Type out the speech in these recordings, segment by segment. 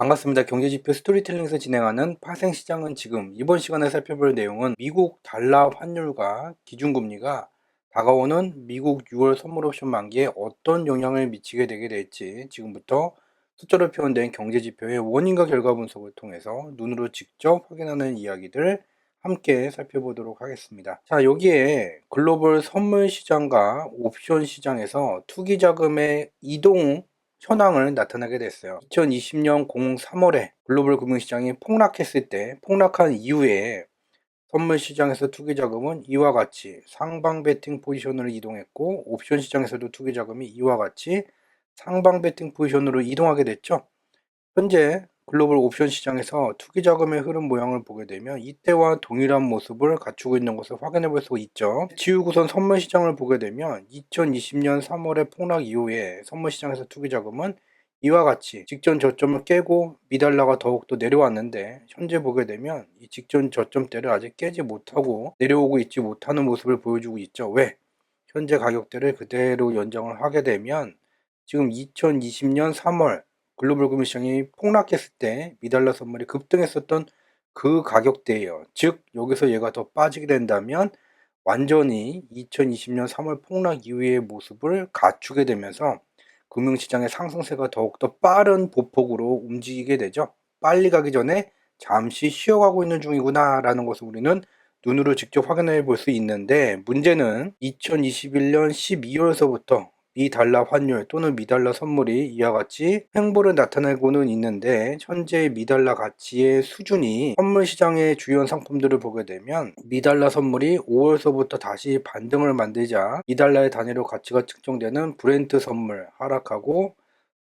반갑습니다. 경제지표 스토리텔링에서 진행하는 파생시장은 지금 이번 시간에 살펴볼 내용은 미국 달러 환율과 기준금리가 다가오는 미국 6월 선물옵션 만기에 어떤 영향을 미치게 되게 될지 지금부터 숫자로 표현된 경제지표의 원인과 결과 분석을 통해서 눈으로 직접 확인하는 이야기들 함께 살펴보도록 하겠습니다. 자, 여기에 글로벌 선물 시장과 옵션 시장에서 투기 자금의 이동 현황을 나타나게 됐어요. 2020년 03월에 글로벌 금융시장이 폭락했을 때 폭락한 이후에 선물 시장에서 투기 자금은 이와 같이 상방 베팅 포지션으로 이동했고 옵션 시장에서도 투기 자금이 이와 같이 상방 베팅 포지션으로 이동하게 됐죠. 현재 글로벌 옵션 시장에서 투기 자금의 흐름 모양을 보게 되면 이때와 동일한 모습을 갖추고 있는 것을 확인해 볼 수 있죠. 지우고선 선물 시장을 보게 되면 2020년 3월의 폭락 이후에 선물 시장에서 투기 자금은 이와 같이 직전 저점을 깨고 미달러가 더욱더 내려왔는데 현재 보게 되면 이 직전 저점대를 아직 깨지 못하고 내려오고 있지 못하는 모습을 보여주고 있죠. 왜? 현재 가격대를 그대로 연장을 하게 되면 지금 2020년 3월 글로벌 금융시장이 폭락했을 때 미달러 선물이 급등했었던 그 가격대예요. 즉 여기서 얘가 더 빠지게 된다면 완전히 2020년 3월 폭락 이후의 모습을 갖추게 되면서 금융시장의 상승세가 더욱더 빠른 보폭으로 움직이게 되죠. 빨리 가기 전에 잠시 쉬어가고 있는 중이구나 라는 것을 우리는 눈으로 직접 확인해 볼 수 있는데, 문제는 2021년 12월서부터 미달러 환율 또는 미달러 선물이 이와 같이 횡보를 나타내고는 있는데, 현재 미달러 가치의 수준이 선물 시장의 주요 상품들을 보게 되면 미달러 선물이 5월서부터 다시 반등을 만들자 미달러의 단위로 가치가 측정되는 브렌트 선물 하락하고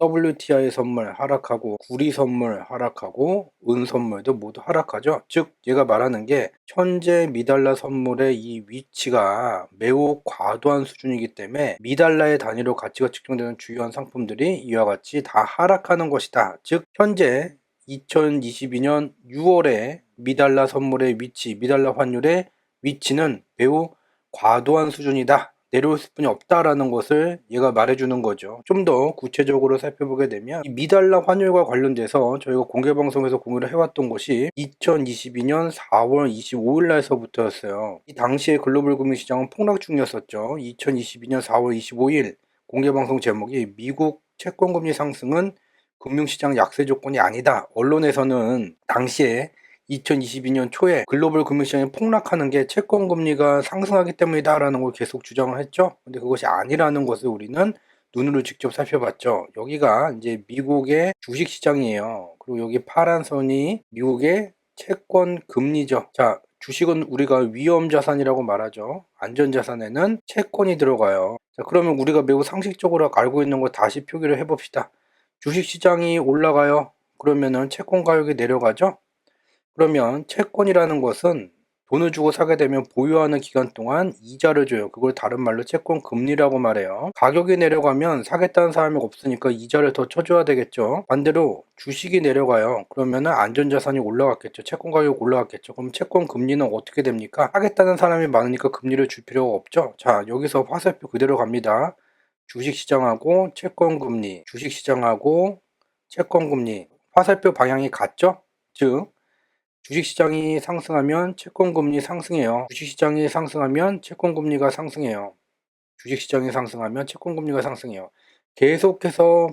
WTI 선물 하락하고 구리 선물 하락하고 은 선물도 모두 하락하죠. 즉 얘가 말하는 게 현재 미달러 선물의 이 위치가 매우 과도한 수준이기 때문에 미달러의 단위로 가치가 측정되는 주요한 상품들이 이와 같이 다 하락하는 것이다. 즉 현재 2022년 6월에 미달러 선물의 위치, 미달러 환율의 위치는 매우 과도한 수준이다. 내려올 수뿐이 없다라는 것을 얘가 말해주는 거죠. 좀 더 구체적으로 살펴보게 되면 이 미달러 환율과 관련돼서 저희가 공개방송에서 공유를 해왔던 것이 2022년 4월 25일 날서부터였어요. 이 당시에 글로벌 금융시장은 폭락 중이었었죠. 2022년 4월 25일 공개방송 제목이 미국 채권금리 상승은 금융시장 약세 조건이 아니다. 언론에서는 당시에 2022년 초에 글로벌 금융시장이 폭락하는 게 채권금리가 상승하기 때문이다라는 걸 계속 주장을 했죠. 근데 그것이 아니라는 것을 우리는 눈으로 직접 살펴봤죠. 여기가 이제 미국의 주식시장이에요. 그리고 여기 파란 선이 미국의 채권금리죠. 자, 주식은 우리가 위험자산이라고 말하죠. 안전자산에는 채권이 들어가요. 자, 그러면 우리가 매우 상식적으로 알고 있는 거 다시 표기를 해봅시다. 주식시장이 올라가요. 그러면은 채권 가격이 내려가죠. 그러면 채권이라는 것은 돈을 주고 사게 되면 보유하는 기간 동안 이자를 줘요. 그걸 다른 말로 채권 금리라고 말해요. 가격이 내려가면 사겠다는 사람이 없으니까 이자를 더 쳐줘야 되겠죠. 반대로 주식이 내려가요. 그러면은 안전자산이 올라갔겠죠. 채권 가격이 올라갔겠죠. 그럼 채권 금리는 어떻게 됩니까? 사겠다는 사람이 많으니까 금리를 줄 필요가 없죠. 자, 여기서 화살표 그대로 갑니다. 주식시장하고 채권금리, 주식시장하고 채권금리, 화살표 방향이 같죠? 즉 주식시장이 상승하면 채권금리 상승해요. 주식시장이 상승하면 채권금리가 상승해요. 주식시장이 상승하면 채권금리가 상승해요. 계속해서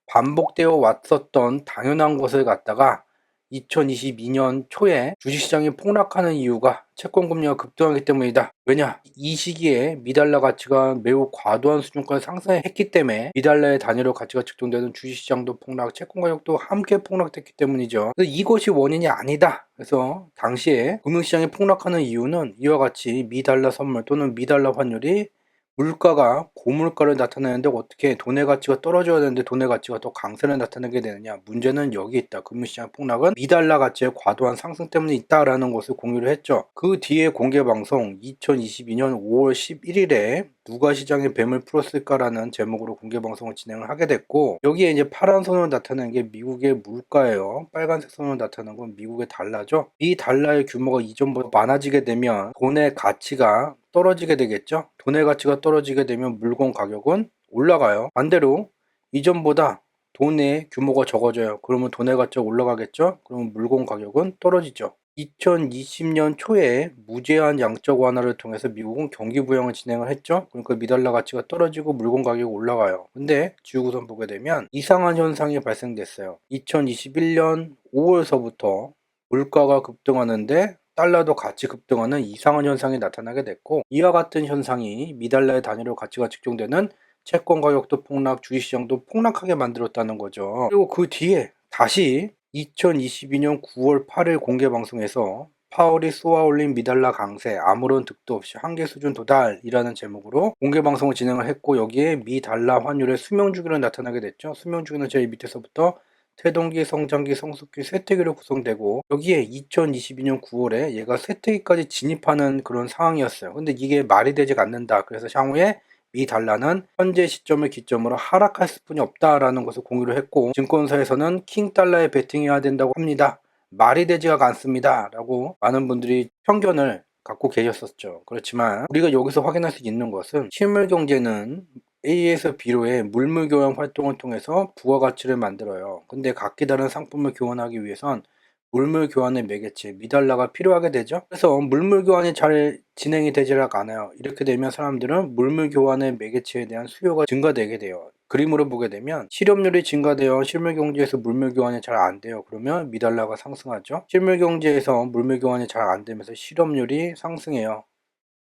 반복되어 왔었던 당연한 것을 갖다가 2022년 초에 주식시장이 폭락하는 이유가 채권금리가 급등하기 때문이다. 왜냐? 이 시기에 미달러 가치가 매우 과도한 수준까지 상승했기 때문에 미달러의 단위로 가치가 측정되는 주식시장도 폭락, 채권 가격도 함께 폭락됐기 때문이죠. 그래서 이것이 원인이 아니다. 그래서 당시에 금융시장이 폭락하는 이유는 이와 같이 미달러 선물 또는 미달러 환율이 물가가 고물가를 나타내는데 어떻게 돈의 가치가 떨어져야 되는데 돈의 가치가 더 강세를 나타내게 되느냐. 문제는 여기 있다. 금융시장 폭락은 미달러 가치의 과도한 상승 때문에 있다라는 것을 공유를 했죠. 그 뒤에 공개방송 2022년 5월 11일에 누가 시장에 뱀을 풀었을까라는 제목으로 공개방송을 진행을 하게 됐고, 여기에 이제 파란 선으로 나타내는 게 미국의 물가예요. 빨간색 선으로 나타나는 건 미국의 달러죠. 이 달러의 규모가 이전보다 많아지게 되면 돈의 가치가 떨어지게 되겠죠. 돈의 가치가 떨어지게 되면 물건 가격은 올라가요. 반대로 이전보다 돈의 규모가 적어져요. 그러면 돈의 가치가 올라가겠죠? 그러면 물건 가격은 떨어지죠. 2020년 초에 무제한 양적 완화를 통해서 미국은 경기 부양을 진행을 했죠. 그러니까 미달러 가치가 떨어지고 물건 가격이 올라가요. 근데 지구선 보게 되면 이상한 현상이 발생됐어요. 2021년 5월서부터 물가가 급등하는데 달러도 같이 급등하는 이상한 현상이 나타나게 됐고, 이와 같은 현상이 미달러의 단위로 가치가 측정되는 채권 가격도 폭락, 주식시장도 폭락하게 만들었다는 거죠. 그리고 그 뒤에 다시 2022년 9월 8일 공개 방송에서 파월이 쏘아올린 미달러 강세, 아무런 득도 없이 한계 수준 도달이라는 제목으로 공개 방송을 진행을 했고, 여기에 미달러 환율의 수명주기로 나타나게 됐죠. 수명주기는 제일 밑에서부터 태동기, 성장기, 성숙기, 쇠퇴기로 구성되고, 여기에 2022년 9월에 얘가 쇠퇴기까지 진입하는 그런 상황이었어요. 근데 이게 말이 되지 않는다. 그래서 향후에 미 달러는 현재 시점을 기점으로 하락할 수뿐이 없다라는 것을 공유를 했고, 증권사에서는 킹 달러에 베팅해야 된다고 합니다. 말이 되지가 않습니다. 라고 많은 분들이 편견을 갖고 계셨었죠. 그렇지만 우리가 여기서 확인할 수 있는 것은, 실물 경제는 A에서 B로의 물물 교환 활동을 통해서 부가가치를 만들어요. 근데 각기 다른 상품을 교환하기 위해선 물물 교환의 매개체 미달러가 필요하게 되죠. 그래서 물물 교환이 잘 진행이 되지가 않아요. 이렇게 되면 사람들은 물물 교환의 매개체에 대한 수요가 증가되게 돼요. 그림으로 보게 되면 실업률이 증가되어 실물 경제에서 물물 교환이 잘 안 돼요. 그러면 미달러가 상승하죠. 실물 경제에서 물물 교환이 잘 안 되면서 실업률이 상승해요.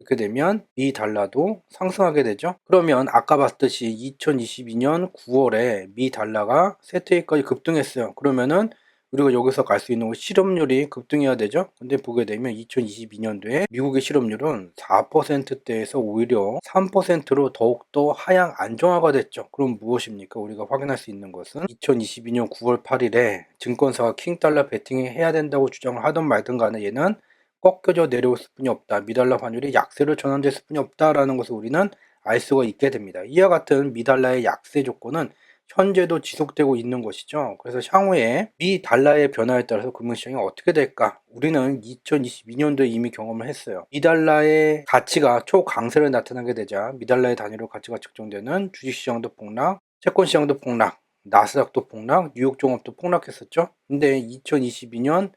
이렇게 되면 이 달러도 상승하게 되죠. 그러면 아까 봤듯이 2022년 9월에 미 달러가 세트에까지 급등했어요. 그러면은 우리가 여기서 갈 수 있는 건 실업률이 급등해야 되죠. 근데 보게 되면 2022년도에 미국의 실업률은 4%대에서 오히려 3%로 더욱더 하향 안정화가 됐죠. 그럼 무엇입니까? 우리가 확인할 수 있는 것은 2022년 9월 8일에 증권사가 킹달러 베팅해야 된다고 주장을 하던 말든 간에 얘는 꺾여져 내려올 수뿐이 없다. 미달러 환율이 약세로 전환될 수뿐이 없다라는 것을 우리는 알 수가 있게 됩니다. 이와 같은 미달러의 약세 조건은 현재도 지속되고 있는 것이죠. 그래서 향후에 미 달러의 변화에 따라서 금융시장이 어떻게 될까? 우리는 2022년도에 이미 경험을 했어요. 미 달러의 가치가 초강세를 나타나게 되자 미달러의 단위로 가치가 측정되는 주식시장도 폭락, 채권시장도 폭락, 나스닥도 폭락, 뉴욕 종합도 폭락했었죠. 근데 2022년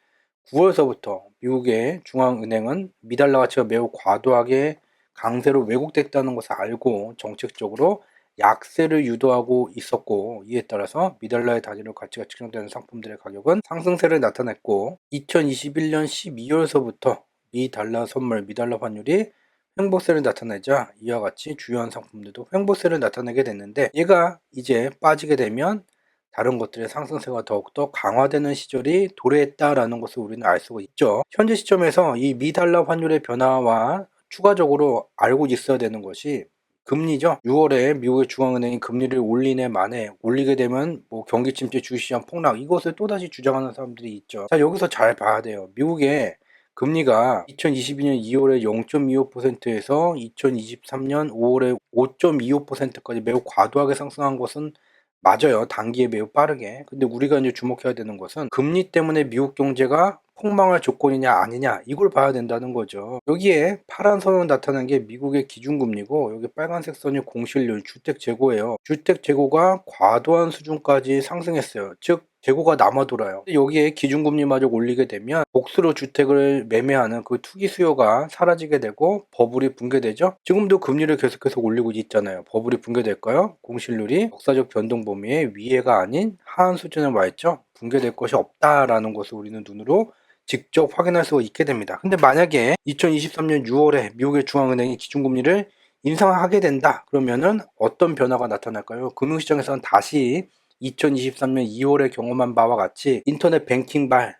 9월서부터 미국의 중앙은행은 미달러 가치가 매우 과도하게 강세로 왜곡됐다는 것을 알고 정책적으로 약세를 유도하고 있었고, 이에 따라서 미달러의 단위로 가치가 측정되는 상품들의 가격은 상승세를 나타냈고, 2021년 12월서부터 미달러 선물, 미달러 환율이 횡보세를 나타내자 이와 같이 주요한 상품들도 횡보세를 나타내게 됐는데, 얘가 이제 빠지게 되면 다른 것들의 상승세가 더욱더 강화되는 시절이 도래했다라는 것을 우리는 알 수가 있죠. 현재 시점에서 이 미달러 환율의 변화와 추가적으로 알고 있어야 되는 것이 금리죠. 6월에 미국의 중앙은행이 금리를 올리네 마네, 올리게 되면 뭐 경기 침체, 주식시장 폭락, 이것을 또다시 주장하는 사람들이 있죠. 자, 여기서 잘 봐야 돼요. 미국의 금리가 2022년 2월에 0.25%에서 2023년 5월에 5.25%까지 매우 과도하게 상승한 것은 맞아요. 단기에 매우 빠르게. 근데 우리가 이제 주목해야 되는 것은 금리 때문에 미국 경제가 폭망할 조건이냐 아니냐, 이걸 봐야 된다는 거죠. 여기에 파란 선으로 나타난 게 미국의 기준금리고, 여기 빨간색 선이 공실률, 주택 재고예요. 주택 재고가 과도한 수준까지 상승했어요. 즉 재고가 남아 돌아요. 여기에 기준금리마저 올리게 되면 복수로 주택을 매매하는 그 투기 수요가 사라지게 되고 버블이 붕괴되죠. 지금도 금리를 계속해서 올리고 있잖아요. 버블이 붕괴될까요? 공실률이 역사적 변동 범위의 위에가 아닌 하한 수준에 와 있죠. 붕괴될 것이 없다라는 것을 우리는 눈으로 직접 확인할 수가 있게 됩니다. 근데 만약에 2023년 6월에 미국의 중앙은행이 기준금리를 인상하게 된다. 그러면은 어떤 변화가 나타날까요? 금융시장에서는 다시 2023년 2월에 경험한 바와 같이 인터넷 뱅킹발,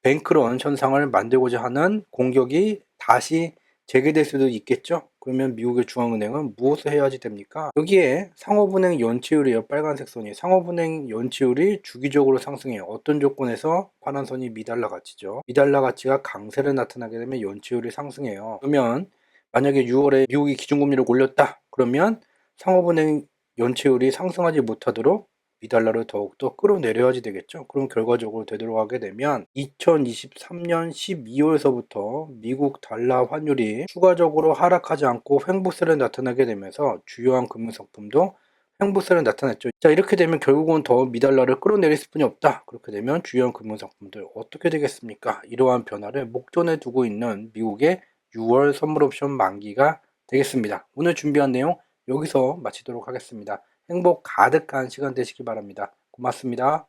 뱅크런 현상을 만들고자 하는 공격이 다시 재개될 수도 있겠죠. 그러면 미국의 중앙은행은 무엇을 해야지 됩니까? 여기에 상업은행 연체율이에요. 빨간색 선이. 상업은행 연체율이 주기적으로 상승해요. 어떤 조건에서? 파란 선이 미달러 가치죠. 미달러 가치가 강세를 나타나게 되면 연체율이 상승해요. 그러면 만약에 6월에 미국이 기준금리를 올렸다. 그러면 상업은행 연체율이 상승하지 못하도록 미달러를 더욱더 끌어내려야지 되겠죠. 그럼 결과적으로 되돌아가게 되면 2023년 12월서부터 미국 달러 환율이 추가적으로 하락하지 않고 횡보세를 나타나게 되면서 주요한 금융상품도 행보세는 나타났죠. 자, 이렇게 되면 결국은 더 미달러를 끌어내릴 수뿐이 없다. 그렇게 되면 주요한 금융상품들 어떻게 되겠습니까? 이러한 변화를 목전에 두고 있는 미국의 6월 선물 옵션 만기가 되겠습니다. 오늘 준비한 내용 여기서 마치도록 하겠습니다. 행복 가득한 시간 되시기 바랍니다. 고맙습니다.